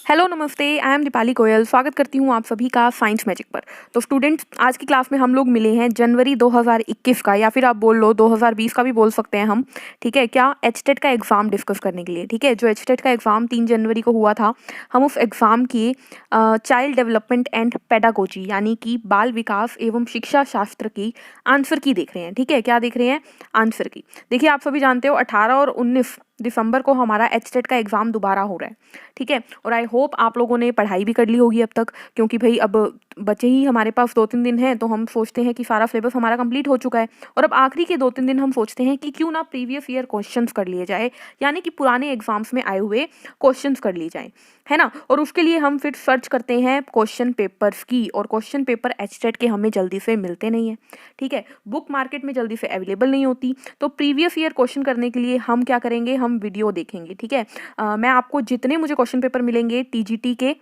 Hello नमस्ते, I am Deepali Goyal. स्वागत करती हूँ आप सभी का साइंस मैजिक पर। तो स्टूडेंट्स, आज की क्लास में हम लोग मिले हैं जनवरी 2021 का, या फिर आप बोल लो 2020 का भी बोल सकते हैं हम। ठीक है, क्या एचटेट का एग्ज़ाम डिस्कस करने के लिए। ठीक है, जो एचटेट का एग्ज़ाम 3 जनवरी को हुआ था, हम उस एग्ज़ाम की चाइल्ड डेवलपमेंट एंड पेडागोजी यानी कि बाल विकास एवं शिक्षा शास्त्र की आंसर की देख रहे हैं। ठीक है, क्या देख रहे हैं? आंसर की। देखिए, आप सभी जानते हो 18 और 19 दिसंबर को हमारा एचटेट का एग्ज़ाम दोबारा हो रहा है। ठीक है, और आई होप आप लोगों ने पढ़ाई भी कर ली होगी अब तक, क्योंकि भाई अब बचे ही हमारे पास 2-3 दिन हैं, तो हम सोचते हैं कि सारा सिलेबस हमारा कंप्लीट हो चुका है। और अब आखिरी के 2-3 दिन हम सोचते हैं कि क्यों ना प्रीवियस ईयर क्वेश्चंस कर लिए जाए, यानी कि पुराने एग्जाम्स में आए हुए क्वेश्चंस कर लिए जाए, है ना। और उसके लिए हम फिर सर्च करते हैं क्वेश्चन पेपर्स की, और क्वेश्चन पेपर एचटेट के हमें जल्दी से मिलते नहीं हैं। ठीक है, बुक मार्केट में जल्दी से अवेलेबल नहीं होती। तो प्रीवियस ईयर क्वेश्चन करने के लिए हम क्या करेंगे, हम वीडियो देखेंगे। ठीक है, मैं आपको जितने मुझे क्वेश्चन पेपर मिलेंगे टीजीटी के,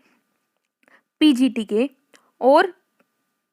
पीजीटी के और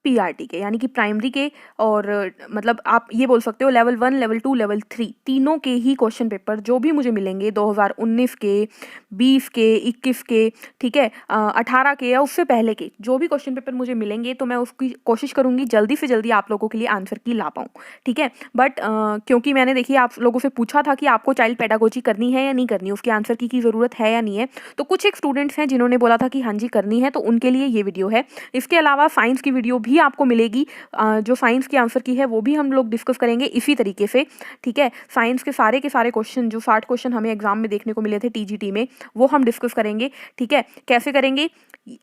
पीआरटी के, यानी कि प्राइमरी के, और मतलब आप ये बोल सकते हो लेवल 1, लेवल 2, लेवल 3 तीनों के ही क्वेश्चन पेपर जो भी मुझे मिलेंगे 2019 के, 20 के, 21 के, ठीक है, 18 के या उससे पहले के जो भी क्वेश्चन पेपर मुझे मिलेंगे, तो मैं उसकी कोशिश करूंगी जल्दी से जल्दी आप लोगों के लिए आंसर की ला पाऊँ। ठीक है, बट क्योंकि मैंने देखिए आप लोगों से पूछा था कि आपको चाइल्ड पेडागोजी करनी है या नहीं करनी, उसके आंसर की ज़रूरत है या नहीं है, तो कुछ एक स्टूडेंट्स हैं जिन्होंने बोला था कि हाँ जी करनी है, तो उनके लिए ये वीडियो है। इसके अलावा साइंस की वीडियो भी आपको मिलेगी, जो साइंस की आंसर की है वो भी हम लोग डिस्कस करेंगे इसी तरीके से। ठीक है, साइंस के सारे क्वेश्चन, जो 60 क्वेश्चन हमें एग्जाम में देखने को मिले थे टीजीटी में, वो हम डिस्कस करेंगे। ठीक है, कैसे करेंगे?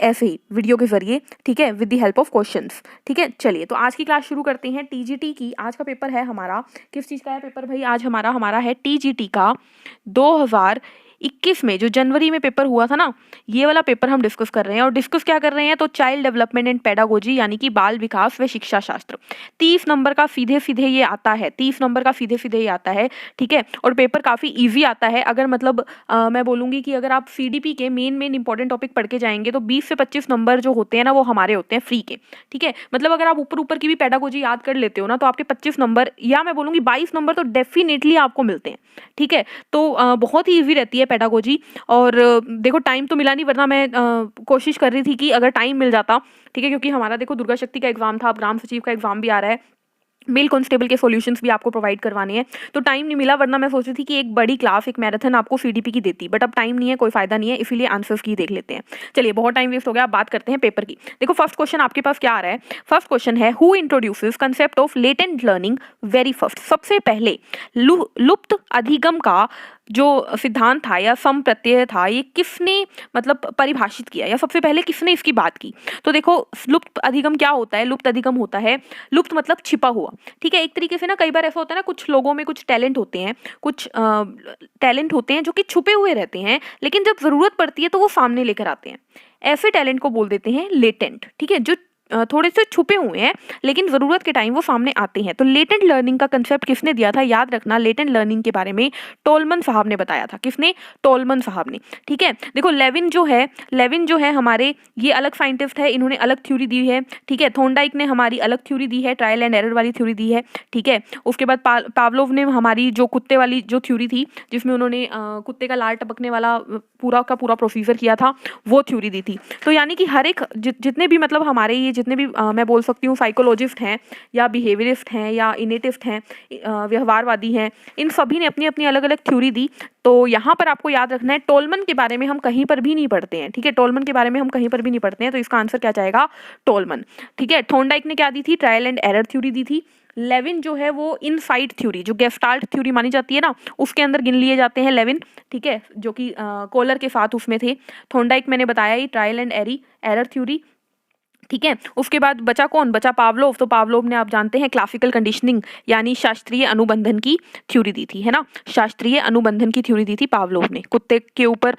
ऐसे ही वीडियो के जरिए। ठीक है, with the help of questions. ठीक है, चलिए तो आज की क्लास शुरू करते हैं। टीजीटी की आज का पेपर है हमारा, किस चीज़ का है पेपर भाई? आज हमारा है टीजीटी का 2021 में, जो जनवरी में पेपर हुआ था ना, ये वाला पेपर हम डिस्कस कर रहे हैं। और डिस्कस क्या कर रहे हैं? तो चाइल्ड डेवलपमेंट एंड पेडागोजी, यानी कि बाल विकास व शिक्षा शास्त्र। 30 नंबर का सीधे सीधे ये आता है, 30 नंबर का सीधे सीधे ये आता है। ठीक है, और पेपर काफ़ी ईजी आता है। अगर मतलब मैं बोलूँगी कि अगर आप सीडीपी के मेन इंपॉर्टेंट टॉपिक पढ़ के जाएंगे, तो 20 से 25 नंबर जो होते हैं ना, वो हमारे होते हैं फ्री के। ठीक है, मतलब अगर आप ऊपर ऊपर की भी पेडागोजी याद कर लेते हो ना, तो आपके 25 नंबर, या मैं बोलूँगी 22 नंबर तो डेफिनेटली आपको मिलते हैं। ठीक है, तो बहुत ही ईजी रहती है पेडागोजी। और देखो टाइम तो मिला नहीं, वरना मैं कोशिश कर रही थी कि अगर टाइम मिल जाता। ठीक है, क्योंकि हमारा देखो दुर्गा शक्ति का एग्जाम था, अब ग्राम सचिव का एग्जाम भी आ रहा है, मेल कांस्टेबल के सॉल्यूशंस भी आपको प्रोवाइड करवाने हैं, तो टाइम नहीं मिला। वरना मैं सोच रही थी कि एक बड़ी क्लास, एक मैराथन आपको सीडीपी की देती, बट अब टाइम नहीं है, कोई फायदा नहीं है, इसीलिए आंसर्स की देख लेते हैं। चलिए, बहुत टाइम वेस्ट हो गया, अब बात करते हैं पेपर की। देखो फर्स्ट क्वेश्चन आपके पास क्या आ रहा है? फर्स्ट क्वेश्चन है, who introduces concept of latent learning very first? सबसे पहले लुप्त अधिगम का जो सिद्धांत था या सम प्रत्यय था, ये किसने मतलब परिभाषित किया, या सबसे पहले किसने इसकी बात की? तो देखो, लुप्त अधिगम क्या होता है? लुप्त अधिगम होता है, लुप्त मतलब छिपा हुआ। ठीक है, एक तरीके से ना, कई बार ऐसा होता है ना, कुछ लोगों में कुछ टैलेंट होते हैं, कुछ टैलेंट होते हैं जो कि छुपे हुए रहते हैं, लेकिन जब जरूरत पड़ती है तो वो सामने लेकर आते हैं। ऐसे टैलेंट को बोल देते हैं लेटेंट। ठीक है, जो थोड़े से छुपे हुए हैं, लेकिन ज़रूरत के टाइम वो सामने आते हैं। तो लेटेंट लर्निंग का कंसेप्ट किसने दिया था? याद रखना, लेटेंट लर्निंग के बारे में टोलमन साहब ने बताया था। किसने? टोलमन साहब ने। ठीक है, देखो लेविन जो है हमारे, ये अलग साइंटिस्ट है, इन्होंने अलग थ्योरी दी है। ठीक है, थॉर्नडाइक ने हमारी अलग थ्योरी दी है, ट्रायल एंड एरर वाली थ्योरी दी है। ठीक है, उसके बाद पावलोव ने हमारी जो कुत्ते वाली जो थ्योरी थी, जिसमें उन्होंने कुत्ते का लार टपकने वाला पूरा का पूरा प्रोसीजर किया था, वो थ्योरी दी थी। तो यानी कि हर एक जितने भी मतलब हमारे ये जितने भी मैं बोल सकती हूँ साइकोलॉजिस्ट हैं, या बिहेवियरिस्ट हैं, या इनेटिस्ट हैं, व्यवहारवादी हैं, इन सभी ने अपनी अपनी अलग अलग थ्योरी दी। तो यहाँ पर आपको याद रखना है, टोलमन के बारे में हम कहीं पर भी नहीं पढ़ते हैं। ठीक है, टोलमन के बारे में हम कहीं पर भी नहीं पढ़ते हैं, तो इसका आंसर क्या जाएगा? टोलमन। ठीक है, थॉर्नडाइक ने क्या दी थी? ट्रायल एंड एरर थ्योरी दी थी। लेविन जो है वो इनसाइड थ्योरी, जो गेस्टाल्ट थ्योरी मानी जाती है ना, उसके अंदर गिन लिए जाते हैं लेविन। ठीक है, जो कि कोलर के साथ उसमें थे। थॉर्नडाइक मैंने बताया ही, ट्रायल एंड एरर थ्योरी। ठीक है, उसके बाद बचा कौन? बचा पावलोव। तो पावलोव ने, आप जानते हैं, क्लासिकल कंडीशनिंग यानी शास्त्रीय अनुबंधन की थ्योरी दी थी, है ना। शास्त्रीय अनुबंधन की थ्योरी दी थी पावलोव ने, कुत्ते के ऊपर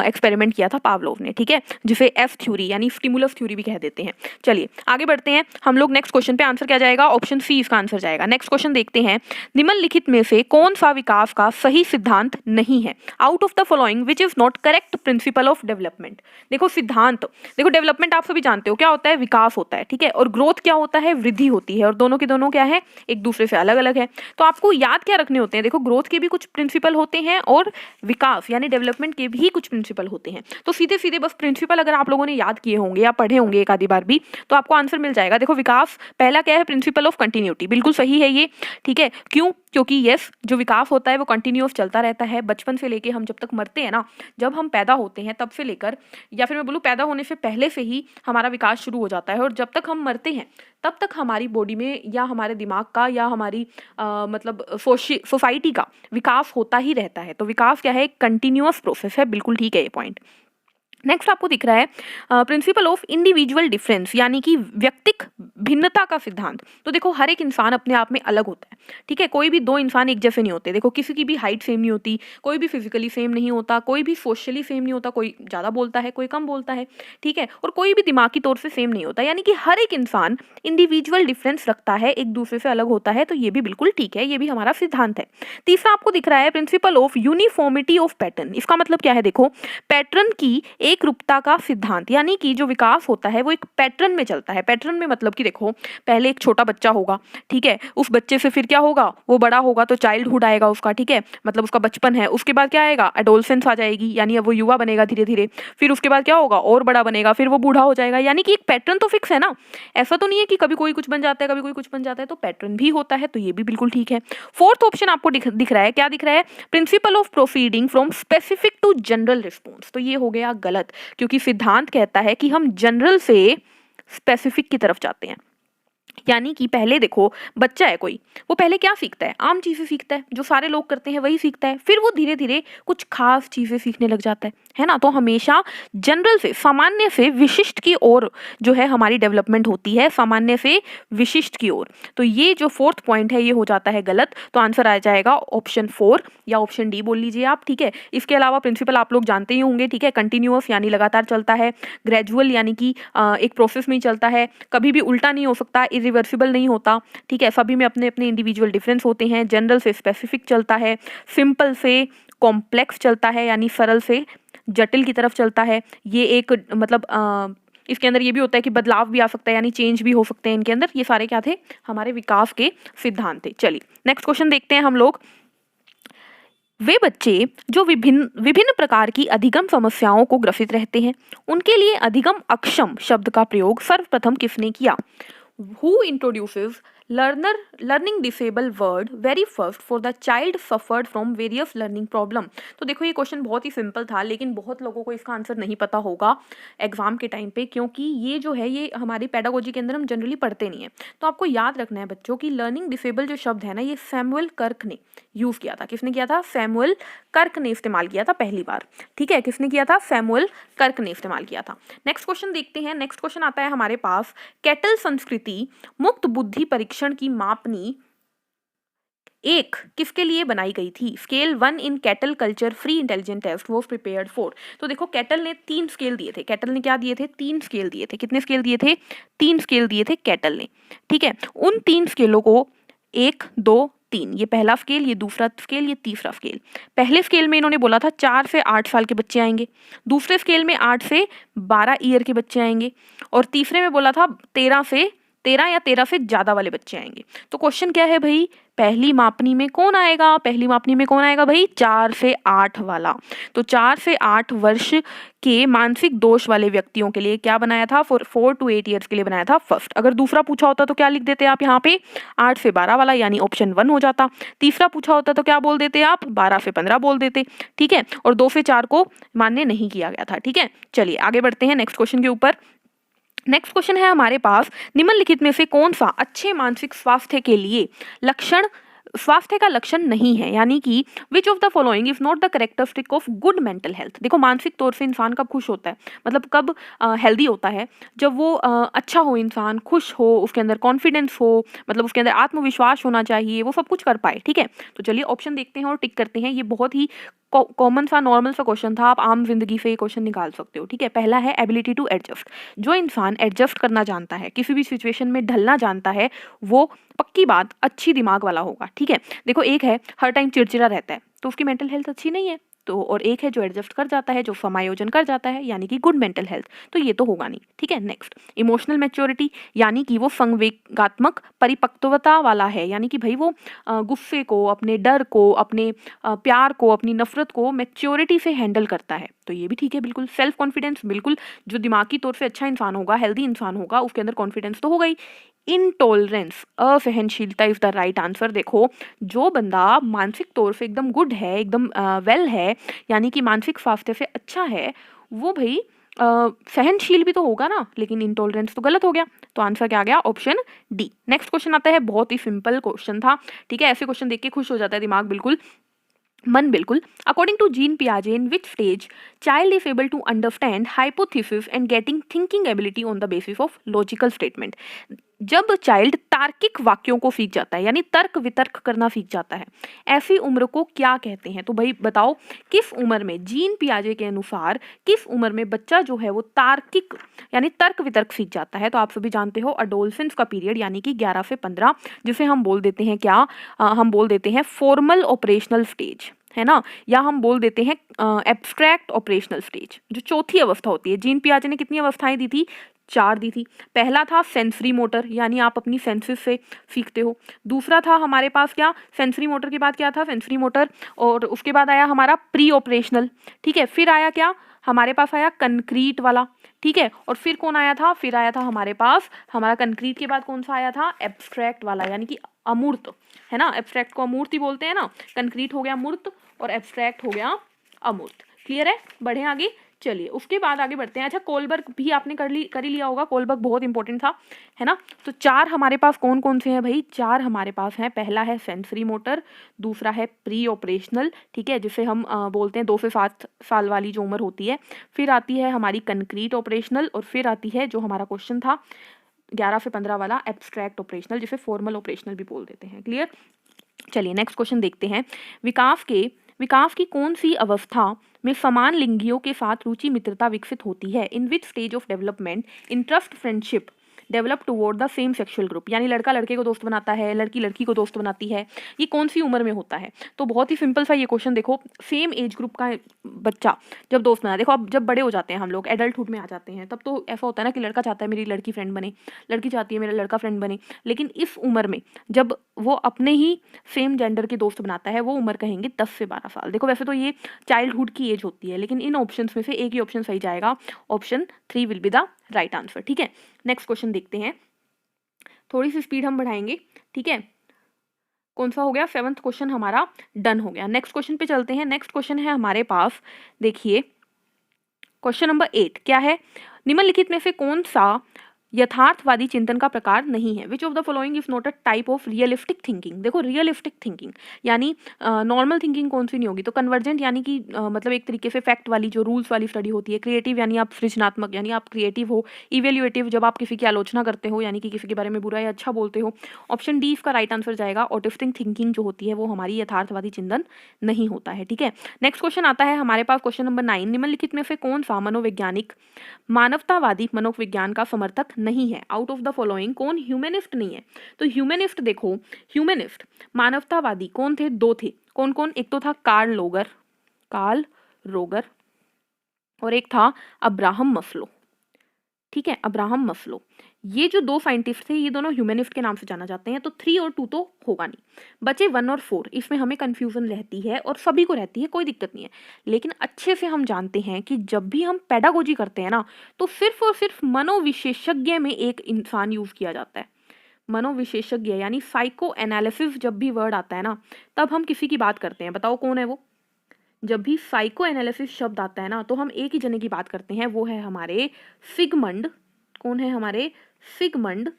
एक्सपेरिमेंट किया था पावलोव ने। ठीक है, जिसे एफ थ्योरी यानी स्टिमुलस थ्योरी भी कह देते हैं। चलिए आगे बढ़ते हैं हम लोग नेक्स्ट क्वेश्चन पे। आंसर क्या जाएगा? ऑप्शन सी इसका आंसर जाएगा। नेक्स्ट क्वेश्चन देखते हैं, निम्नलिखित में से कौन सा विकास का सही सिद्धांत नहीं है? Out of the following which is not correct principle of development. देखो सिद्धांत, देखो डेवलपमेंट आप सभी जानते हो क्या होता है। है? विकास होता है, ठीक है। और ग्रोथ क्या होता है? वृद्धि होती है। और दोनों के दोनों क्या है? एक दूसरे से अलग अलग है। तो आपको याद क्या रखने होते हैं? देखो, ग्रोथ के भी कुछ प्रिंसिपल होते हैं और विकास यानी डेवलपमेंट के भी कुछ प्रिंसिपल होते हैं। तो सीधे सीधे बस प्रिंसिपल अगर आप लोगों ने याद किए होंगे या पढ़े होंगे एक आधी बार भी, तो आपको आंसर मिल जाएगा। देखो, विकास पहला क्या है? प्रिंसिपल ऑफ कंटिन्यूटी, बिल्कुल सही है ये, ठीक है। क्यों? क्योंकि यस, जो विकास होता है वो कंटिन्यूअस चलता रहता है, बचपन से लेके हम जब तक मरते हैं ना, जब हम पैदा होते हैं तब से लेकर, या फिर मैं बोलूँ पैदा होने से पहले से ही हमारा विकास शुरू हो जाता है, और जब तक हम मरते हैं तब तक हमारी बॉडी में या हमारे दिमाग का या हमारी मतलब सोसाइटी का विकास होता ही रहता है। तो विकास क्या है? एक कंटिन्यूअस प्रोसेस है, बिल्कुल ठीक है ये पॉइंट। नेक्स्ट आपको दिख रहा है प्रिंसिपल ऑफ इंडिविजुअल डिफरेंस, यानी कि व्यक्तिक भिन्नता का सिद्धांत। तो देखो, हर एक इंसान अपने आप में अलग होता है, ठीक है। कोई भी दो इंसान एक जैसे नहीं होते। देखो, किसी की भी हाइट सेम नहीं होती, कोई भी फिजिकली सेम नहीं होता, कोई भी सोशली सेम नहीं होता, कोई ज़्यादा बोलता है, कोई कम बोलता है, ठीक है। और कोई भी दिमागी तौर से सेम नहीं होता, यानी कि हर एक इंसान इंडिविजुअल डिफरेंस रखता है, एक दूसरे से अलग होता है। तो ये भी बिल्कुल ठीक है, ये भी हमारा सिद्धांत है। तीसरा आपको दिख रहा है principle of uniformity of pattern. इसका मतलब क्या है? देखो, पैटर्न की एक रूपता का सिद्धांत, यानी कि जो विकास होता है वो एक पैटर्न में चलता है। पैटर्न में मतलब कि देखो, पहले एक छोटा बच्चा होगा, ठीक है, उस बच्चे से फिर क्या होगा? वो बड़ा होगा तो चाइल्डहुड आएगा उसका, ठीक है, मतलब उसका बचपन है। उसके बाद क्या आएगा? एडोलसेंस आ जाएगी, यानी अब वो युवा बनेगा धीरे धीरे। फिर उसके बाद क्या होगा? और बड़ा बनेगा, फिर वो बूढ़ा हो जाएगा। यानी कि एक पैटर्न तो फिक्स है ना, ऐसा तो नहीं है कि कभी कोई कुछ बन जाता है, कभी कोई कुछ बन जाता है, तो पैटर्न भी होता है। तो ये भी बिल्कुल ठीक है। फोर्थ ऑप्शन आपको दिख रहा है, क्या दिख रहा है? Principle of proceeding from specific to general response. तो ये हो गया गलत, क्योंकि सिद्धांत कहता है कि हम जनरल से स्पेसिफिक की तरफ जाते हैं। यानी कि पहले देखो, बच्चा है कोई, वो पहले क्या सीखता है? आम चीजें सीखता है, जो सारे लोग करते हैं वही सीखता है। फिर वो धीरे धीरे कुछ खास चीजें सीखने लग जाता है ना। तो हमेशा जनरल से, सामान्य से विशिष्ट की ओर जो है हमारी डेवलपमेंट होती है, सामान्य से विशिष्ट की ओर। तो ये जो फोर्थ पॉइंट है ये हो जाता है गलत। तो आंसर आ जाएगा ऑप्शन 4 या ऑप्शन डी बोल लीजिए आप, ठीक है। इसके अलावा प्रिंसिपल आप लोग जानते ही होंगे, ठीक है। कंटिन्यूअस यानी लगातार चलता है, ग्रेजुअल यानी कि एक प्रोसेस में ही चलता है, कभी भी उल्टा नहीं हो सकता, इरिवर्सिबल नहीं होता, ठीक है। सभी में अपने अपने इंडिविजुअल डिफरेंस होते हैं। जनरल से स्पेसिफिक चलता है, सिंपल से कॉम्प्लेक्स चलता है, यानी सरल से जटिल की तरफ चलता है। ये एक मतलब इसके अंदर ये भी होता है कि बदलाव भी आ सकता है, यानी चेंज भी हो सकते हैं इनके अंदर। ये सारे क्या थे? हमारे विकास के सिद्धांत थे। चलिए नेक्स्ट क्वेश्चन देखते हैं हम लोग। वे बच्चे जो विभिन्न विभिन्न प्रकार की अधिगम समस्याओं को ग्रसित रहते हैं, उनके लिए अधिगम अक्षम शब्द का प्रयोग सर्वप्रथम किसने किया? Who introduces learning disabled word very first for the child suffered from various learning problem? तो देखो, ये क्वेश्चन बहुत ही सिंपल था, लेकिन बहुत लोगों को इसका आंसर नहीं पता होगा एग्जाम के टाइम पे, क्योंकि ये जो है ये हमारी पेडागोजी के अंदर हम जनरली पढ़ते नहीं है। तो आपको याद रखना है बच्चों की लर्निंग डिसेबल जो शब्द है ना, ये सैमुअल कर्क ने यूज किया था। किसने किया था? सैमुअल कर्क ने इस्तेमाल किया था पहली बार, ठीक है। किसने किया था? सैमुअल कर्क ने इस्तेमाल किया था। नेक्स्ट क्वेश्चन देखते हैं। नेक्स्ट क्वेश्चन आता है हमारे पास, कैटल संस्कृति मुक्त बुद्धि परीक्षण की मापनी एक किसके लिए बनाई गई थी? Scale 1 in Cattell culture free intelligent test was prepared for. तो देखो, कैटल ने 3 स्केल दिए थे। कैटल ने क्या दिए थे? 3 स्केल दिए थे। कितने स्केल दिए थे? 3 स्केल दिए थे कैटल ने, ठीक है। उन 3 स्केलों को 1, 2, 3, ये पहला स्केल, ये दूसरा स्केल, ये तीसरा स्केल। पहले स्केल में इन्होंने बोला था 4 से 8 साल के बच्चे आएंगे, दूसरे स्केल में 8 से 12 ईयर के बच्चे आएंगे, और तीसरे में बोला था 13 या 13 से ज़्यादा वाले बच्चे आएंगे। तो क्वेश्चन क्या है भाई? पहली मापनी में कौन आएगा? पहली मापनी में कौन आएगा भाई? 4 से 8 वाला। तो 4 से 8 वर्ष के मानसिक दोष वाले व्यक्तियों के लिए क्या बनाया था? 4 to 8 ईयर्स के लिए बनाया था फर्स्ट। अगर दूसरा पूछा होता तो क्या लिख देते आप यहाँ पे? 8 से 12 वाला, यानी ऑप्शन 1 हो जाता। तीसरा पूछा होता तो क्या बोल देते आप? 12 से 15 बोल देते, ठीक है। और 2 से 4 को मान्य नहीं किया गया था, ठीक है। चलिए आगे बढ़ते हैं नेक्स्ट क्वेश्चन के ऊपर। नेक्स्ट क्वेश्चन है हमारे पास, निम्नलिखित में से कौन सा अच्छे मानसिक स्वास्थ्य के लिए स्वास्थ्य का लक्षण नहीं है? यानी कि विच of the following is not the characteristic of good mental health. देखो, मानसिक तौर से इंसान कब खुश होता है, मतलब कब हेल्दी होता है? जब वो अच्छा हो, इंसान खुश हो, उसके अंदर कॉन्फिडेंस हो, मतलब उसके अंदर आत्मविश्वास होना चाहिए, वो सब कुछ कर पाए, ठीक है। तो चलिए ऑप्शन देखते हैं और टिक करते हैं। ये बहुत ही कॉमन सा नॉर्मल सा क्वेश्चन था, आप आम जिंदगी से ये क्वेश्चन निकाल सकते हो, ठीक है। पहला है एबिलिटी टू एडजस्ट। जो इंसान एडजस्ट करना जानता है, किसी भी सिचुएशन में ढलना जानता है, वो पक्की बात अच्छी दिमाग वाला होगा, ठीक है। देखो, एक है हर टाइम चिड़चिड़ा रहता है, तो उसकी मेंटल हेल्थ अच्छी नहीं है, तो और एक है जो एडजस्ट कर जाता है, जो समायोजन कर जाता है, यानी कि गुड मेंटल हेल्थ, तो ये तो होगा नहीं, ठीक है। नेक्स्ट, इमोशनल मैच्योरिटी, यानी कि वो संवेगात्मक परिपक्वता वाला है, यानी कि भाई वो गुस्से को, अपने डर को, अपने प्यार को, अपनी नफरत को मैच्योरिटी से हैंडल करता है, तो ये भी ठीक है बिल्कुल। सेल्फ कॉन्फिडेंस, बिल्कुल, जो दिमागी तौर से अच्छा इंसान होगा, हेल्दी इंसान होगा, उसके अंदर कॉन्फिडेंस तो होगा ही। इनटॉलरेंस, असहनशीलता इज द राइट आंसर। देखो, जो बंदा मानसिक तौर से एकदम गुड है, एकदम वेल है, यानी कि मानसिक स्वास्थ्य से अच्छा है, वो भाई सहनशील भी तो होगा ना, लेकिन इंटॉलरेंस तो गलत हो गया, तो आंसर क्या आ गया, ऑप्शन डी। नेक्स्ट क्वेश्चन आता है, बहुत ही सिंपल क्वेश्चन था, ठीक है, ऐसे क्वेश्चन देख के खुश हो जाता है दिमाग, बिल्कुल, मन बिल्कुल। अकॉर्डिंग टू जीन पियाजे, in which stage child is able to understand hypothesis and getting thinking ability on the basis of logical statement. जब चाइल्ड तार्किक वाक्यों को सीख जाता है, यानी तर्क वितर्क करना सीख जाता है, ऐसी उम्र को क्या कहते हैं? तो भाई बताओ, किस उम्र में, जीन पियाजे के अनुसार किस उम्र में बच्चा जो है वो तार्किक यानी तर्क वितर्क सीख जाता है? तो आप सभी जानते हो अडोलसेंस का पीरियड, यानी कि 11 से 15, जिसे हम बोल देते हैं क्या, हम बोल देते हैं फॉर्मल ऑपरेशनल स्टेज, है ना, या हम बोल देते हैं एब्स्ट्रैक्ट ऑपरेशनल स्टेज, जो चौथी अवस्था होती है। जीन पियाजे ने कितनी अवस्थाएं दी थी? 4 दी थी। पहला था सेंसरी मोटर, यानी आप अपनी सेंसेस से सीखते हो। दूसरा था हमारे पास क्या, सेंसरी मोटर के बाद क्या था, सेंसरी मोटर, और उसके बाद आया हमारा प्री ऑपरेशनल, ठीक है। फिर आया क्या, हमारे पास आया कंक्रीट वाला, ठीक है। और फिर कौन आया था, फिर आया था हमारे पास, हमारा कंक्रीट के बाद कौन सा आया था, एब्स्ट्रैक्ट वाला, यानी कि अमूर्त, है ना, एब्स्ट्रैक्ट को अमूर्त ही बोलते हैं ना। कंक्रीट हो गया मूर्त और एब्स्ट्रैक्ट हो गया अमूर्त। क्लियर है, बढ़े आगे, चलिए उसके बाद आगे बढ़ते हैं। अच्छा, कोलबर्ग भी आपने कर ही लिया होगा, कोलबर्ग बहुत इंपॉर्टेंट था, है ना। तो 4 हमारे पास कौन कौन से हैं भाई, 4 हमारे पास हैं। पहला है सेंसरी मोटर, दूसरा है प्री ऑपरेशनल, ठीक है, जिसे हम बोलते हैं 2 से 7 साल वाली जो उम्र होती है। फिर आती है हमारी कंक्रीट ऑपरेशनल, और फिर आती है जो हमारा क्वेश्चन था 11 से 15 वाला, एब्स्ट्रैक्ट ऑपरेशनल, जिसे फॉर्मल ऑपरेशनल भी बोल देते हैं। क्लियर, चलिए नेक्स्ट क्वेश्चन देखते हैं। विकास की कौन सी अवस्था में समान लिंगियों के साथ रुचि मित्रता विकसित होती है? In which stage of development interest friendship develop toward the same sexual group, यानी लड़का लड़के को दोस्त बनाता है, लड़की लड़की को दोस्त बनाती है, ये कौन सी उम्र में होता है? तो बहुत ही सिंपल सा ये क्वेश्चन, देखो, सेम एज ग्रुप का बच्चा जब दोस्त बना, देखो अब जब बड़े हो जाते हैं हम लोग, एडल्टहुड में आ जाते हैं, तब तो ऐसा होता है ना कि लड़का चाहता है मेरी लड़की फ्रेंड बने, लड़की चाहती है मेरा लड़का फ्रेंड बने, लेकिन इस उम्र में जब वो अपने ही सेम जेंडर के दोस्त बनाता है, वो उम्र कहेंगे 10 से 12 साल। देखो वैसे तो ये चाइल्डहुड की एज होती है, लेकिन इन ऑप्शंस में से एक ही ऑप्शन सही जाएगा, option 3 will be the right answer, ठीक है। नेक्स्ट क्वेश्चन देखते हैं, थोड़ी सी स्पीड हम बढ़ाएंगे, ठीक है। कौन सा हो गया, 7th क्वेश्चन हमारा डन हो गया। नेक्स्ट क्वेश्चन पे चलते हैं। नेक्स्ट क्वेश्चन है हमारे पास, देखिए क्वेश्चन नंबर 8 क्या है, निम्नलिखित में से कौन सा यथार्थवादी चिंतन का प्रकार नहीं है? Which of the following is not a type of realistic thinking. देखो रियलिस्टिक थिंकिंग यानी नॉर्मल थिंकिंग कौन सी नहीं होगी, तो कन्वर्जेंट यानी कि मतलब एक तरीके से फैक्ट वाली, जो रूल्स वाली स्टडी होती है। क्रिएटिव यानी आप सृजनात्मक, यानी आप क्रिएटिव हो। इवेल्युएटिव, जब आप किसी की आलोचना करते हो, यानी कि किसी के बारे में बुरा या अच्छा बोलते हो। ऑप्शन डी इसका राइट आंसर जाएगा। ऑटिस्टिक थिंकिंग जो होती है वो हमारी यथार्थवादी चिंतन नहीं होता है, ठीक है। नेक्स्ट क्वेश्चन आता है हमारे पास, क्वेश्चन नंबर 9, निम्नलिखित में से कौन सा मनोवैज्ञानिक मानवतावादी मनोविज्ञान का समर्थक नहीं है? आउट ऑफ द फॉलोइंग कौन ह्यूमनिस्ट नहीं है? तो ह्यूमनिस्ट, देखो ह्यूमनिस्ट मानवतावादी कौन थे, 2 थे। कौन कौन, एक तो था कार्ल रोगर, और एक था अब्राहम मस्लो, ठीक है, अब्राहम मस्लो। ये जो 2 साइंटिस्ट थे, ये दोनों ह्यूमनिस्ट के नाम से जाना जाते हैं। तो 3 और 2 तो होगा नहीं, बचे 1 और 4। इसमें हमें कंफ्यूजन रहती है, और सभी को रहती है, कोई दिक्कत नहीं है। लेकिन अच्छे से हम जानते हैं कि जब भी हम पेडागोजी करते हैं ना, तो सिर्फ और सिर्फ मनोविशेषज्ञ में एक इंसान यूज किया जाता है। मनोविशेषज्ञ यानी साइको एनालिसिस, जब भी वर्ड आता है ना, तब हम किसी की बात करते हैं। बताओ कौन है वो? जब भी साइको एनालिसिस शब्द आता है ना, तो हम एक ही जने की बात करते हैं, वो है हमारे सिगमंड, कौन है हमारे, सिगमंड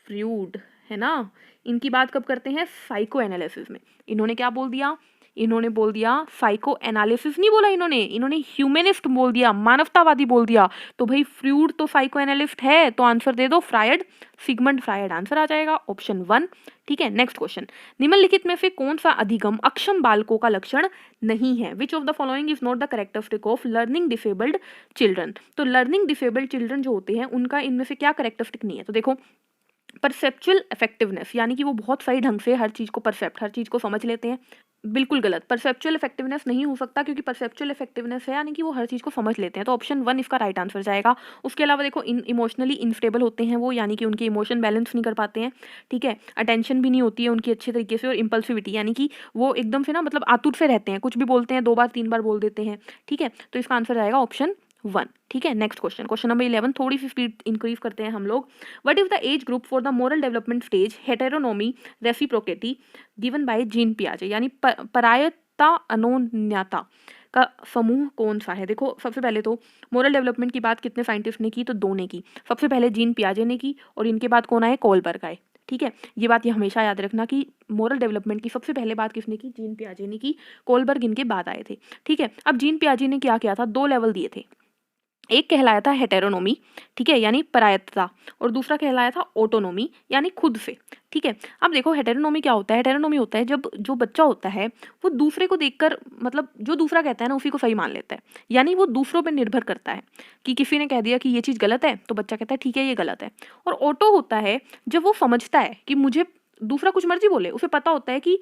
फ्रूड, है ना। इनकी बात कब करते हैं, साइको एनालिसिस में। इन्होंने क्या बोल दिया, इन्होंने बोल दिया साइको एनालिसिस नहीं बोला, इन्होंने ह्यूमनिस्ट बोल दिया, मानवतावादी बोल दिया। तो भाई फ्रूड तो साइको एनालिस्ट है, तो आंसर दे दो फ्रायड, सिगमंड फ्रायड आंसर आ जाएगा, ऑप्शन 1, ठीक है। नेक्स्ट क्वेश्चन, निम्नलिखित में से कौन सा अधिगम अक्षम बालकों का लक्षण नहीं है? Which of the following is not the characteristic of learning disabled children. तो लर्निंग डिसेबल्ड चिल्ड्रन जो होते हैं, उनका इनमें से क्या कैरेक्टरिस्टिक नहीं है? तो देखो परसेप्चुअल इफेक्टिवनेस यानी कि वो बहुत सही ढंग से हर चीज़ को हर चीज़ को समझ लेते हैं। बिल्कुल गलत, परसेप्चुअल इफेक्टिवनेस नहीं हो सकता, क्योंकि परसेप्चुअल इफेक्टिवनेस है यानी कि वो हर चीज़ को समझ लेते हैं, तो ऑप्शन 1 इसका राइट आंसर जाएगा। उसके अलावा देखो इमोशनली इनस्टेबल होते हैं वो, यानी कि उनके इमोशन बैलेंस नहीं कर पाते हैं, ठीक है। अटेंशन भी नहीं होती है उनकी अच्छे तरीके से, और इम्पल्सिविटी यानी कि वो एकदम से ना मतलब आतुर से रहते हैं, कुछ भी बोलते हैं 2 बार 3 बार बोल देते हैं, ठीक है। तो इसका आंसर जाएगा ऑप्शन 1, ठीक है। नेक्स्ट क्वेश्चन, क्वेश्चन नंबर 11, थोड़ी सी स्पीड इंक्रीज करते हैं हम लोग। What is the age group for the moral development stage heteronomy reciprocity given by Jean पियाजे, यानी परायता अनोन्यता का समूह कौन सा है। देखो सबसे पहले तो मोरल डेवलपमेंट की बात कितने साइंटिस्ट ने की, तो 2 ने की। सबसे पहले जीन पियाजे ने की, और इनके बाद कौन आए, कोलबर्ग आए, ठीक है। ये बात ये हमेशा याद रखना कि मोरल डेवलपमेंट की सबसे पहले बात किसने की, जीन पियाजे ने की, कोलबर्ग इनके बाद आए थे, ठीक है। अब जीन पियाजे ने क्या किया था, 2 लेवल दिए थे। एक कहलाया था हेटेरोनोमी, ठीक है, यानी परायतता, और दूसरा कहलाया था ऑटोनोमी, यानी खुद से, ठीक है। अब देखो हेटेरोनोमी क्या होता है, हेटेरोनोमी होता है जब जो बच्चा होता है वो दूसरे को देखकर, मतलब जो दूसरा कहता है ना उसी को सही मान लेता है, यानी वो दूसरों पर निर्भर करता है, कि किसी ने कह दिया कि ये चीज़ गलत है तो बच्चा कहता है ठीक है ये गलत है। और ऑटो होता है जब वो समझता है कि मुझे दूसरा कुछ मर्जी बोले, उसे पता होता है कि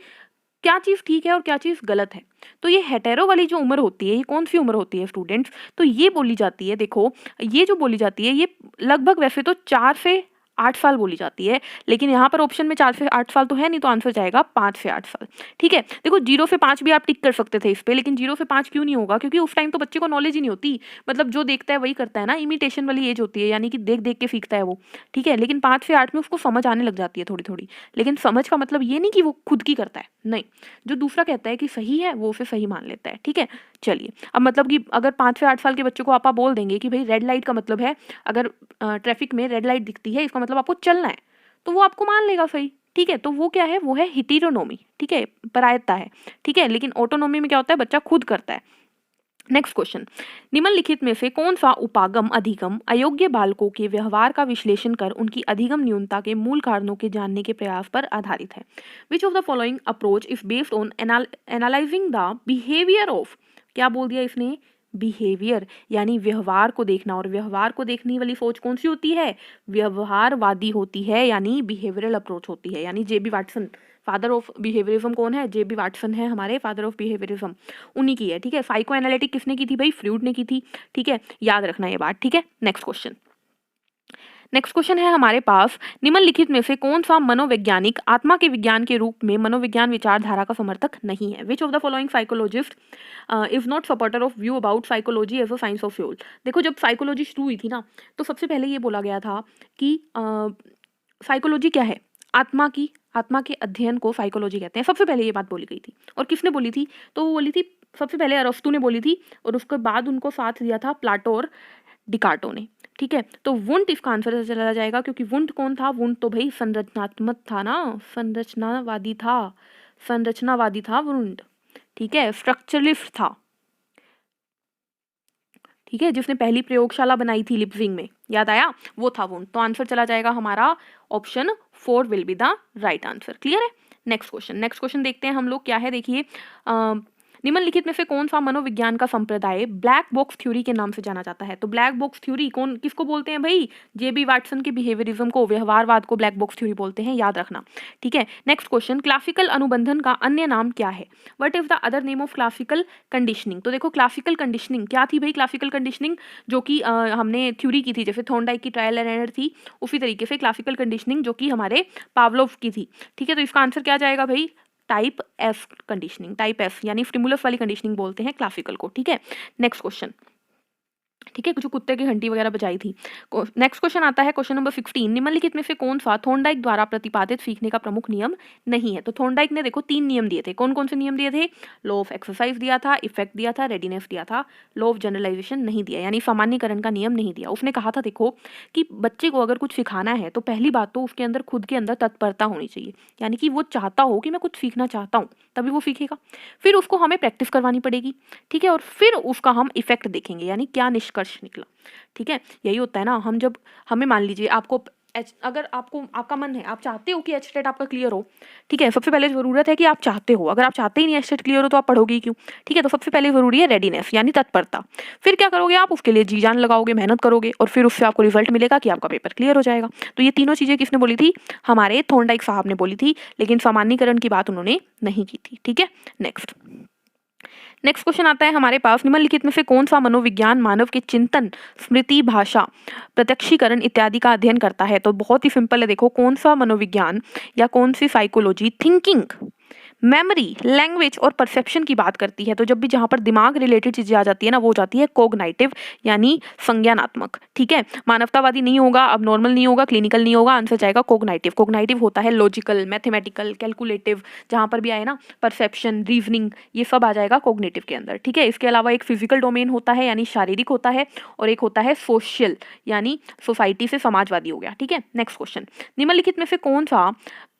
क्या चीज़ ठीक है और क्या चीज़ गलत है। तो ये हेटेरो वाली जो उम्र होती है, ये कौन सी उम्र होती है स्टूडेंट्स, तो ये बोली जाती है, देखो ये जो बोली जाती है ये लगभग वैसे तो 4 से 8 साल बोली जाती है, लेकिन यहाँ पर ऑप्शन में 4 से 8 साल तो है नहीं, तो आंसर जाएगा 5 से 8 साल, ठीक है। देखो 0 से 5 भी आप टिक कर सकते थे इस पे, लेकिन 0 से 5 क्यों नहीं होगा, क्योंकि उस टाइम तो बच्चे को नॉलेज ही नहीं होती, मतलब जो देखता है वही करता है ना, इमिटेशन वाली एज होती है, यानी कि देख देख के सीखता है वो, ठीक है। लेकिन 5 से 8 में उसको समझ आने लग जाती है थोड़ी थोड़ी, लेकिन समझ का मतलब ये नहीं कि वो खुद की करता है, नहीं, जो दूसरा कहता है कि सही है वो उसे सही मान लेता है, ठीक है। चलिए अब मतलब कि अगर 5 से 8 साल के बच्चे को आप बोल देंगे कि भाई रेड लाइट का मतलब है, अगर ट्रैफिक में रेड लाइट दिखती है इसका मतलब आपको चलना है, तो वो आपको मान लेगा सही, ठीक है। तो वो क्या है, वो है हिटेरोनोमी, ठीक है, परायत्ता है, ठीक है। लेकिन ऑटोनोमी में क्या होता है, बच्चा खुद करता है। नेक्स्ट क्वेश्चन, निम्नलिखित में से कौन सा उपागम अधिगम अयोग्य बालकों के व्यवहार का विश्लेषण कर उनकी अधिगम न्यूनता के मूल कारणों के जानने के प्रयास पर आधारित है। Which of the following approach is based on analysing the behaviour of, क्या बोल दिया इसने, बिहेवियर, यानी व्यवहार को देखना, और व्यवहार को देखने वाली सोच कौन सी होती है, व्यवहारवादी होती है, यानी बिहेवियरल अप्रोच होती है, यानी J B Watson, father of behaviourism कौन है, जे बी वाटसन है हमारे फादर ऑफ बिहेवियरिज्म, उन्हीं की है, ठीक है। साइको एनालिटिक किसने की थी भाई, फ्रूड ने की थी, ठीक है, याद रखना ये बात, ठीक है। नेक्स्ट क्वेश्चन, नेक्स्ट क्वेश्चन है हमारे पास, निम्नलिखित में से कौन सा मनोवैज्ञानिक आत्मा के विज्ञान के रूप में मनोविज्ञान विचारधारा का समर्थक नहीं है। Which of the following psychologist is not supporter of view about psychology as a science of soul. देखो जब साइकोलॉजी शुरू हुई थी ना, तो सबसे पहले ये बोला गया था कि साइकोलॉजी क्या है, आत्मा के अध्ययन को साइकोलॉजी कहते हैं, सबसे पहले ये बात बोली गई थी। और किसने बोली थी, तो वो बोली थी सबसे पहले अरस्तु ने बोली थी, और उसके बाद उनको साथ दिया था प्लाटो और डिकार्टो ने, ठीक है। तो वुंट इसका आंसर चला जाएगा, क्योंकि वुंट कौन था, वुंट तो भाई संरचनात्मक था ना, संरचनावादी था वुंट, ठीक है, स्ट्रक्चरलिस्ट था, ठीक है, जिसने पहली प्रयोगशाला बनाई थी लिप्जिंग में, याद आया, वो था वुंट। तो आंसर चला जाएगा हमारा option 4 will be the right answer, clear है। नेक्स्ट क्वेश्चन देखते हैं हम लोग, क्या है देखिए, निम्नलिखित में से कौन सा मनोविज्ञान का संप्रदाय ब्लैक बॉक्स थ्योरी के नाम से जाना जाता है। तो ब्लैक बॉक्स थ्योरी कौन किसको बोलते हैं भाई, जे बी वाटसन के बिहेवियरिज्म को, व्यवहारवाद को ब्लैक बॉक्स थ्योरी बोलते हैं, याद रखना, ठीक है। नेक्स्ट क्वेश्चन, क्लासिकल अनुबंधन का अन्य नाम क्या है। What is the other name of classical conditioning. तो देखो क्लासिकल कंडीशनिंग क्या थी भाई, क्लासिकल कंडीशनिंग जो कि हमने थ्योरी की थी, जैसे थॉर्नडाइक की ट्रायल एंड एरर थी, उसी तरीके से क्लासिकल कंडीशनिंग जो कि हमारे पावलोव की थी, ठीक है। तो इसका आंसर क्या जाएगा भाई, type F conditioning, type F यानी स्टिमुलस वाली कंडीशनिंग बोलते हैं क्लासिकल को, ठीक है। नेक्स्ट क्वेश्चन, ठीक है, जो कुत्ते की घंटी वगैरह बजाई थी। नेक्स्ट क्वेश्चन आता है क्वेश्चन नंबर 16, निम्नलिखित में से कौन सा थॉर्नडाइक द्वारा प्रतिपादित सीखने का प्रमुख नियम नहीं है। तो थॉर्नडाइक ने देखो 3 नियम दिए थे, कौन कौन से नियम दिए थे, लॉ ऑफ एक्सरसाइज दिया था, इफेक्ट दिया था, रेडीनेस दिया था, लॉ ऑफ जनरलाइजेशन नहीं दिया, यानी सामान्यकरण का नियम नहीं दिया। उसने कहा था देखो कि बच्चे को अगर कुछ सिखाना है तो पहली बात तो उसके अंदर खुद के अंदर तत्परता होनी चाहिए, यानी कि वो चाहता हो कि मैं कुछ सीखना चाहता हूँ, तभी वो सीखेगा। फिर उसको हमें प्रैक्टिस करवानी पड़ेगी, ठीक है, और फिर उसका हम इफेक्ट देखेंगे, यानी क्या निष्कर्ष निकला, ठीक है। यही होता है ना, हम जब हमें मान लीजिए आपको अगर आपको आपका मन है, आप चाहते हो कि एचटेट आपका क्लियर हो, ठीक है, सबसे पहले ज़रूरत है कि आप चाहते हो। अगर आप चाहते ही नहीं एचटेट क्लियर हो तो आप पढ़ोगे ही क्यों, ठीक है। तो सबसे पहले ज़रूरी है रेडीनेस यानी तत्परता। फिर क्या करोगे आप, उसके लिए जी जान लगाओगे, मेहनत करोगे और फिर उससे आपको रिजल्ट मिलेगा कि आपका पेपर क्लियर हो जाएगा। तो ये तीनों चीज़ें किसने बोली थी, हमारे थॉर्नडाइक साहब ने बोली थी, लेकिन सामान्यीकरण की बात उन्होंने नहीं की थी, ठीक है। नेक्स्ट क्वेश्चन आता है हमारे पास, निम्नलिखित में से कौन सा मनोविज्ञान मानव के चिंतन, स्मृति, भाषा, प्रत्यक्षीकरण इत्यादि का अध्ययन करता है। तो बहुत ही सिंपल है, देखो कौन सा मनोविज्ञान या कौन सी साइकोलॉजी थिंकिंग, मेमोरी, लैंग्वेज और परसेप्शन की बात करती है। तो जब भी जहाँ पर दिमाग रिलेटेड चीजें आ जाती है ना, वो हो जाती है कोग्नाइटिव यानी संज्ञानात्मक, ठीक है। मानवतावादी नहीं होगा, अब नॉर्मल नहीं होगा, क्लिनिकल नहीं होगा, आंसर जाएगा कोग्नाइटिव। कोग्नाइटिव होता है लॉजिकल, मैथमेटिकल, कैलकुलेटिव, जहाँ पर भी आए ना परसेप्शन, रीजनिंग, ये सब आ जाएगा कोग्निटिव के अंदर, ठीक है। इसके अलावा एक फिजिकल डोमेन होता है यानी शारीरिक होता है, और एक होता है सोशल यानी सोसाइटी से समाजवादी हो गया, ठीक है। नेक्स्ट क्वेश्चन, निम्नलिखित में से कौन सा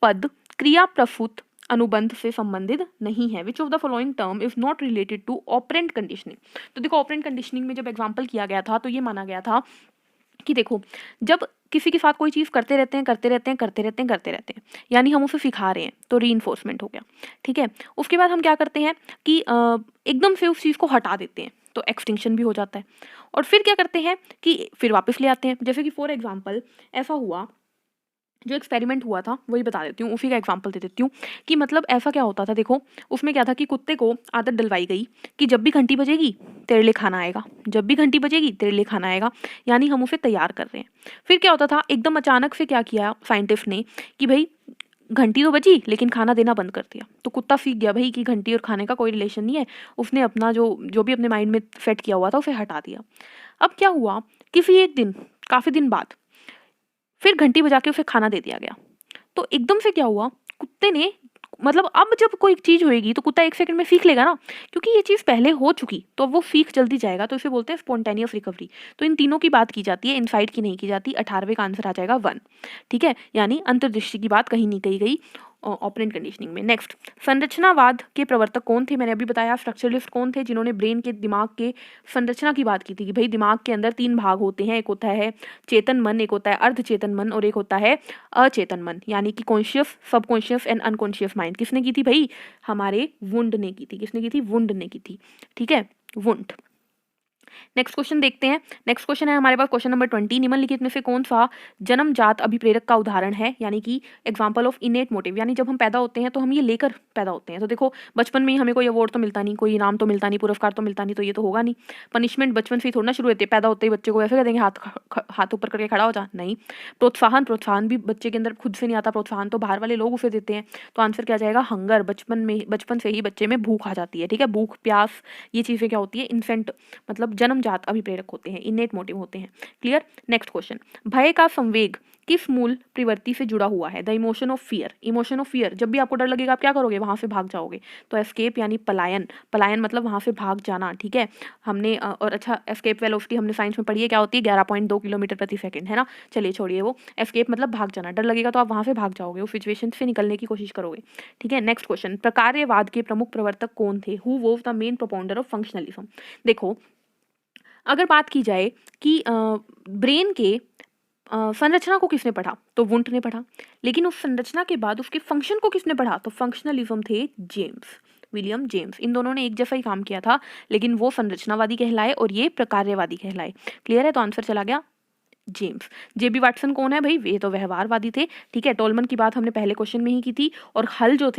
पद क्रिया प्रसूत अनुबंध से संबंधित नहीं है। Which of the following term is not related to operant conditioning. तो देखो ऑपरेंट कंडीशनिंग में जब एग्जांपल किया गया था तो ये माना गया था कि देखो जब किसी के साथ कोई चीज़ करते रहते हैं यानी हम उसे सिखा रहे हैं तो रीइंफोर्समेंट हो गया, ठीक है। उसके बाद हम क्या करते हैं कि एकदम से उस चीज़ को हटा देते हैं तो एक्सटिंक्शन भी हो जाता है, और फिर क्या करते हैं कि फिर वापस ले आते हैं। जैसे कि फॉर एग्जाम्पल ऐसा हुआ, जो एक्सपेरिमेंट हुआ था वही बता देती हूँ, उसी का एग्जांपल दे देती हूँ कि मतलब ऐसा क्या होता था। देखो उसमें क्या था कि कुत्ते को आदत डलवाई गई कि जब भी घंटी बजेगी तेरे लिए खाना आएगा, जब भी घंटी बजेगी तेरे लिए खाना आएगा, यानी हम उसे तैयार कर रहे हैं। फिर क्या होता था, एकदम अचानक से क्या किया साइंटिस्ट ने कि भाई घंटी तो बजी लेकिन खाना देना बंद कर दिया। तो कुत्ता सीख गया भाई कि घंटी और खाने का कोई रिलेशन नहीं है, उसने अपना जो भी अपने माइंड में सेट किया हुआ था उसे हटा दिया। अब क्या हुआ, किसी एक दिन काफ़ी दिन बाद फिर घंटी बजा के उसे खाना दे दिया गया। तो एकदम से क्या हुआ, कुत्ते ने मतलब अब जब कोई चीज़ होएगी तो कुत्ता 1 सेकंड में सीख लेगा ना, क्योंकि ये चीज़ पहले हो चुकी तो अब वो सीख जल्दी जाएगा। तो इसे बोलते हैं स्पॉन्टेनियस रिकवरी। तो इन तीनों की बात की जाती है, इनसाइट की नहीं की जाती। 18वें का आंसर आ जाएगा 1, ठीक है। यानी अंतर्दृष्टि की बात कहीं नहीं कही गई ऑपरेंट कंडीशनिंग में। नेक्स्ट, संरचनावाद के प्रवर्तक कौन थे, मैंने अभी बताया। स्ट्रक्चरलिस्ट कौन थे, जिन्होंने ब्रेन के दिमाग के संरचना की बात की थी कि भाई दिमाग के अंदर 3 भाग होते हैं, एक होता है चेतन मन, एक होता है अर्धचेतन मन और एक होता है अचेतन मन, यानी कि conscious, subconscious and unconscious mind. किसने की थी भाई, हमारे वुंड ने की थी। किसने की थी, वुंड ने की थी, ठीक है, वुंड। नेक्स्ट क्वेश्चन देखते हैं। नेक्स्ट क्वेश्चन है हमारे पास क्वेश्चन नंबर 20, निम्नलिखित में से कौन सा जन्मजात अभिप्रेरक का उदाहरण है, यानी कि एग्जांपल ऑफ इनेट मोटिव। यानी जब हम पैदा होते हैं तो हम ये लेकर पैदा होते हैं। तो देखो बचपन में ही हमें कोई अवार्ड तो मिलता नहीं, कोई इनाम तो मिलता नहीं, पुरस्कार तो मिलता नहीं, तो ये तो होगा नहीं। पनिशमेंट बचपन से ही थोड़ा ना शुरू होती है, पैदा होते ही बच्चे को ऐसे कह देंगे हाथ ऊपर करके खड़ा हो जा, नहीं। प्रोत्साहन भी बच्चे के अंदर खुद से नहीं आता, प्रोत्साहन तो बाहर वाले लोग उसे देते हैं। तो आंसर क्या जाएगा, हंगर। बचपन से ही बच्चे में भूख आ जाती है, ठीक है। भूख, प्यास, ये चीज़ें क्या होती है, इन्फेंट मतलब जन्मजात अभिप्रेरक होते हैं, इनेट मोटिव होते हैं। क्लियर। नेक्स्ट क्वेश्चन, भय का संवेग किस मूल प्रवृत्ति से जुड़ा हुआ है। The emotion of fear. Emotion of fear, जब भी आपको डर लगेगा आप क्या करोगे, वहां से भाग जाओगे। तो एस्केप यानी पलायन, पलायन मतलब वहां से भाग जाना, ठीक है। हमने और अच्छा एस्केप वेलोसिटी हमने साइंस में पढ़ी है, क्या होती है 11.2 किलोमीटर प्रति सेकंड, है ना। चलिए छोड़िए वो, एस्केप मतलब भाग जाना, डर लगेगा तो आप वहां से भाग जाओगे, उस सिचुएशन से निकलने की कोशिश करोगे, ठीक है। नेक्स्ट क्वेश्चन, प्रकार्यवाद के प्रमुख प्रवर्तक कौन थे। Who was the main propounder of functionalism. देखो अगर बात की जाए कि ब्रेन के संरचना को किसने पढ़ा, तो वुंट ने पढ़ा। लेकिन उस संरचना के बाद उसके फंक्शन को किसने पढ़ा, तो फंक्शनलिज्म थे जेम्स, विलियम जेम्स। इन दोनों ने एक जैसा ही काम किया था, लेकिन वो संरचनावादी कहलाए और ये प्रकार्यवादी कहलाए। क्लियर है, तो आंसर चला गया जेम्स। जेबी वाटसन कौन है भाई, ये तो व्यवहारवादी थे, ठीक है। टोलमन की बात हमने पहले क्वेश्चन में ही की थी। और हल जो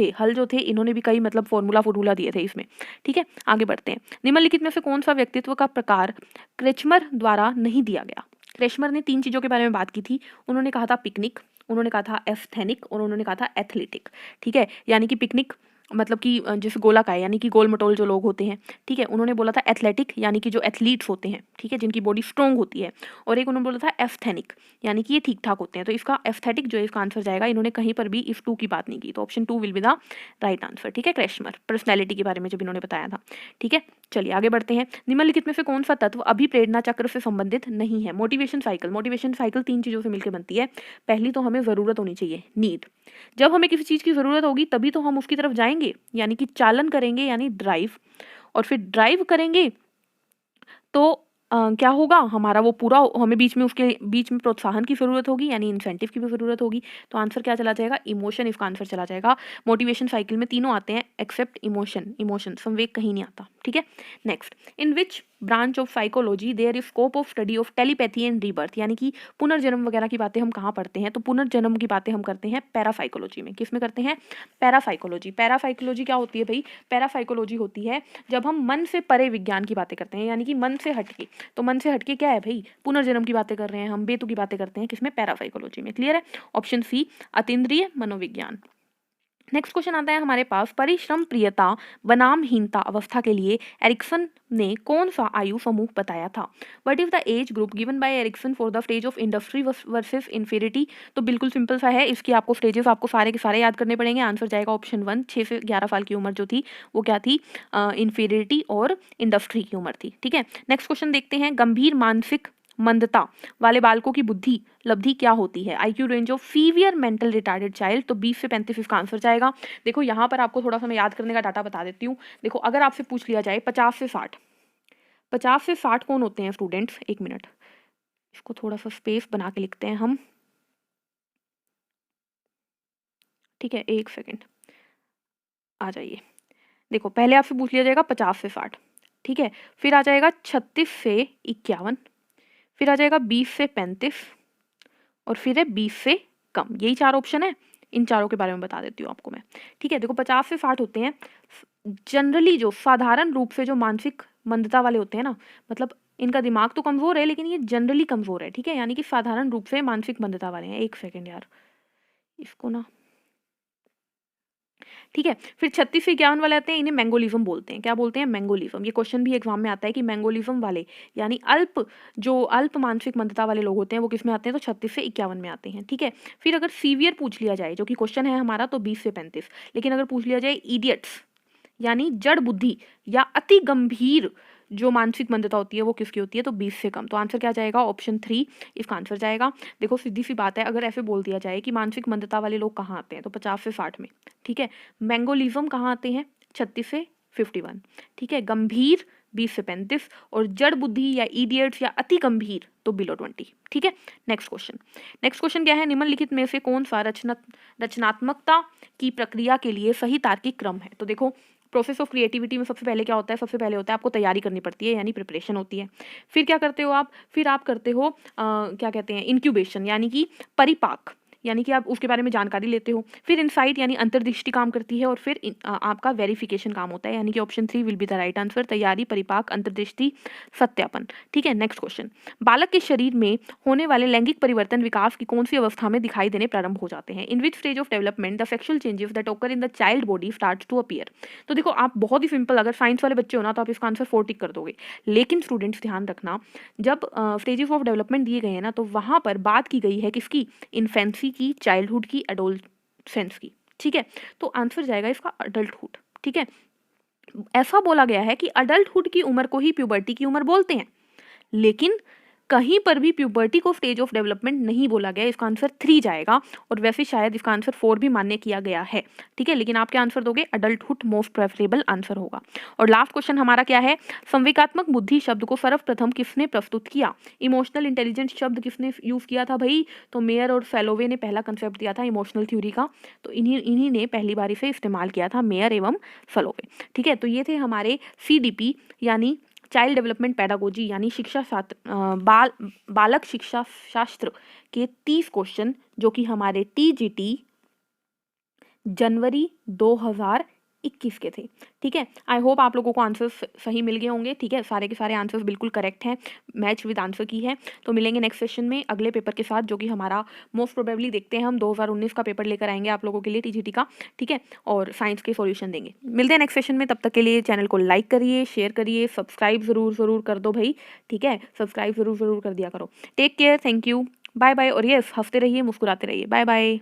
थे इन्होंने भी कई मतलब फॉर्मूला दिए थे इसमें, ठीक है। आगे बढ़ते हैं, निम्नलिखित में से कौन सा व्यक्तित्व का प्रकार क्रेचमर द्वारा नहीं दिया गया। क्रेचमर ने 3 चीजों के बारे में बात की थी। उन्होंने कहा था पिकनिक, उन्होंने कहा था एस्थेनिक और उन्होंने कहा था एथलेटिक, ठीक है। यानी कि पिकनिक मतलब कि जैसे गोलाकाय यानी कि गोल मटोल जो लोग होते हैं, ठीक है। उन्होंने बोला था एथलेटिक यानी कि जो एथलीट्स होते हैं, ठीक है, जिनकी बॉडी स्ट्रॉन्ग होती है। और एक उन्होंने बोला था एस्थेनिक यानी कि ये ठीक ठाक होते हैं। तो इसका एस्थेटिक जो है इसका आंसर जाएगा, इन्होंने कहीं पर भी इफ 2 की बात नहीं की, तो option 2 will be the right answer, ठीक है। क्रेशमर पर्सनैलिटी के बारे में जब इन्होंने बताया था, ठीक है। चलिए आगे बढ़ते हैं, निम्नलिखित में से कौन सा तत्व अभिप्रेरणा चक्र से संबंधित नहीं है। मोटिवेशन साइकिल 3 चीजों से मिलकर बनती है। पहली तो हमें जरूरत होनी चाहिए, नीड। जब हमें किसी चीज की जरूरत होगी तभी तो हम उसकी तरफ जाएंगे, यानी कि चालन करेंगे यानी ड्राइव। और फिर ड्राइव करेंगे तो क्या होगा हमारा वो पूरा, हमें बीच में उसके बीच में प्रोत्साहन की ज़रूरत होगी, यानी इंसेंटिव की भी ज़रूरत होगी। तो आंसर क्या चला जाएगा, इमोशन इसका आंसर चला जाएगा। मोटिवेशन साइकिल में तीनों आते हैं एक्सेप्ट इमोशन, इमोशन संवेग कहीं नहीं आता। ठीक है, next, in which branch of psychology there is scope of study of telepathy and rebirth, यानी कि पुनर्जन्म वगैरह की बातें हम कहाँ पढ़ते हैं, तो पुनर्जन्म की बातें हम करते हैं पैरासाइकोलॉजी में। किस में करते हैं, पैरासाइकोलॉजी। पैरासाइकोलॉजी क्या होती है भाई, पैरासाइकोलॉजी होती है जब हम मन से परे विज्ञान की बातें करते हैं, यानी कि मन से हटके। तो मन से हटके क्या है भाई, पुनर्जन्म की बातें कर रहे हैं हम, बेतु की बातें करते हैं, किसमें, पैरासाइकोलॉजी में। क्लियर है, ऑप्शन सी अतीन्द्रिय मनोविज्ञान। नेक्स्ट क्वेश्चन आता है हमारे पास, परिश्रम प्रियता बनामहीनता अवस्था के लिए एरिक्सन ने कौन सा आयु समूह बताया था। What is the age group given by Erikson for the stage of industry versus inferiority. तो बिल्कुल सिंपल सा है, इसकी आपको स्टेजेस आपको सारे के सारे याद करने पड़ेंगे। आंसर जाएगा ऑप्शन 1, 6 से 11 साल की उम्र जो थी वो क्या थी, इंफेरिटी और इंडस्ट्री की उम्र थी। ठीक है, नेक्स्ट क्वेश्चन देखते हैं, गंभीर मानसिक मंदता वाले बालकों की बुद्धि लब्धि क्या होती है। IQ range of severe mental retarded child, तो 20 से 35 इसका आंसर जाएगा। देखो यहाँ पर आपको थोड़ा सा मैं याद करने का डाटा बता देती हूँ। देखो अगर आपसे पूछ लिया जाए 50 से 60, 50 से 60 कौन होते हैं स्टूडेंट्स, एक मिनट इसको थोड़ा सा स्पेस बना के लिखते हैं हम। ठीक है, एक सेकेंड, आ जाइए। देखो पहले आपसे पूछ लिया जाएगा 50 से 60, ठीक है, फिर आ जाएगा 36 से 51, फिर आ जाएगा 20 से 35 और फिर है 20 से कम। यही 4 ऑप्शन है, इन चारों के बारे में बता देती हूँ आपको मैं। ठीक है, देखो 50 से 60 होते हैं जनरली, जो साधारण रूप से जो मानसिक मंदता वाले होते हैं ना, मतलब इनका दिमाग तो कमजोर है लेकिन ये जनरली कमजोर है। ठीक है, यानी कि साधारण रूप से मानसिक मंदता वाले हैं। एक सेकेंड यार, इसको ना, ठीक है, फिर 36 से 51 वाले आते हैं, इन्हें मैंगोलिज्म बोलते हैं। क्या बोलते हैं, मैंगोलिज्म। ये क्वेश्चन भी एग्जाम में आता है कि मैंगोलिज्म वाले यानी अल्प मानसिक मंदता वाले लोग होते हैं वो किस में आते हैं, तो 36 से 51 में आते हैं। ठीक है, फिर अगर सीवियर पूछ लिया जाए, जो कि क्वेश्चन है हमारा, तो 20 से 35। लेकिन अगर पूछ लिया जाए इडियट्स यानी जड़ बुद्धि या अति गंभीर जो मानसिक मंदता होती है वो किसकी होती है, तो 20 से कम। तो आंसर क्या जाएगा, ऑप्शन 3 इसका आंसर जाएगा। देखो सीधी सी बात है, अगर ऐसे बोल दिया जाए कि मानसिक मंदता वाले लोग कहाँ आते हैं, तो 50 से 60 में। ठीक है, मैंगोलिज्म कहाँ आते हैं, 36 से 51। ठीक है, गंभीर 20 से 35 और जड़ बुद्धि या इडियट्स या अति गंभीर तो बिलो 20। ठीक है, नेक्स्ट क्वेश्चन। नेक्स्ट क्वेश्चन क्या है, निम्नलिखित में से कौन सा रचनात्मकता की प्रक्रिया के लिए सही तार्किक क्रम है। तो देखो प्रोसेस ऑफ क्रिएटिविटी में सबसे पहले क्या होता है, सबसे पहले होता है आपको तैयारी करनी पड़ती है, यानी प्रिपरेशन होती है। फिर क्या करते हो आप, फिर आप करते हो क्या कहते हैं, इंक्यूबेशन यानी कि परिपाक, यानी कि आप उसके बारे में जानकारी लेते हो। फिर इनसाइट यानी अंतर्दृष्टि काम करती है और फिर आपका वेरिफिकेशन काम होता है, यानी कि option 3 will be the right answer, तैयारी, परिपाक, अंतर्दृष्टि, सत्यापन। ठीक है, नेक्स्ट क्वेश्चन, बालक के शरीर में होने वाले लैंगिक परिवर्तन विकास की कौन सी अवस्था में दिखाई देने प्रारंभ हो जाते हैं। In which stage of development the sexual changes that occur in the child body starts to appear. तो देखो आप बहुत ही सिंपल, अगर साइंस वाले बच्चे हो ना तो आप इसका आंसर 4 टिक कर दोगे। लेकिन स्टूडेंट्स ध्यान रखना, जब स्टेजेस ऑफ डेवलपमेंट दिए गए हैं ना, तो वहां पर बात की गई है किसकी, इन्फेंसी की, चाइल्डहुड की, एडोलसेंस की। ठीक है, तो आंसर जाएगा इसका अडल्टहुड। ठीक है, ऐसा बोला गया है कि अडल्टहुड की उम्र को ही प्यूबर्टी की उम्र बोलते हैं, लेकिन कहीं पर भी प्यूबर्टी को स्टेज ऑफ डेवलपमेंट नहीं बोला गया। इसका आंसर 3 जाएगा, और वैसे शायद इसका आंसर 4 भी मान्य किया गया है। ठीक है, लेकिन आप क्या आंसर दोगे, अडल्टहुड मोस्ट प्रेफरेबल आंसर होगा। और लास्ट क्वेश्चन हमारा क्या है, संवेगात्मक बुद्धि शब्द को सर्वप्रथम किसने प्रस्तुत किया। इमोशनल इंटेलिजेंस शब्द किसने यूज किया था भाई, तो मेयर और फेलोवे ने पहला कंसेप्ट दिया था इमोशनल थ्योरी का, तो इन्हीं ने पहली बारी से इस्तेमाल किया था, मेयर एवं फेलोवे। ठीक है, तो ये थे हमारे CDP यानी चाइल्ड डेवलपमेंट पैडागोजी यानी शिक्षा शास्त्र, बालक शिक्षा शास्त्र के 30 क्वेश्चन, जो कि हमारे TGT जनवरी 2021 के थे। ठीक है, आई होप आप लोगों को आंसर्स सही मिल गए होंगे। ठीक है, सारे के सारे आंसर्स बिल्कुल करेक्ट हैं, मैच विद आंसर की है। तो मिलेंगे नेक्स्ट सेशन में अगले पेपर के साथ, जो कि हमारा मोस्ट प्रोबेबली देखते हैं हम 2019 का पेपर लेकर आएंगे आप लोगों के लिए TGT का। ठीक है, और साइंस के सॉल्यूशन देंगे। मिलते हैं नेक्स्ट सेशन में, तब तक के लिए चैनल को लाइक करिए, शेयर करिए, सब्सक्राइब जरूर कर दो भाई। ठीक है, सब्सक्राइब जरूर कर दिया करो। Take care, thank you, bye bye. और ये हंसते रहिए, मुस्कुराते रहिए, बाय बाय।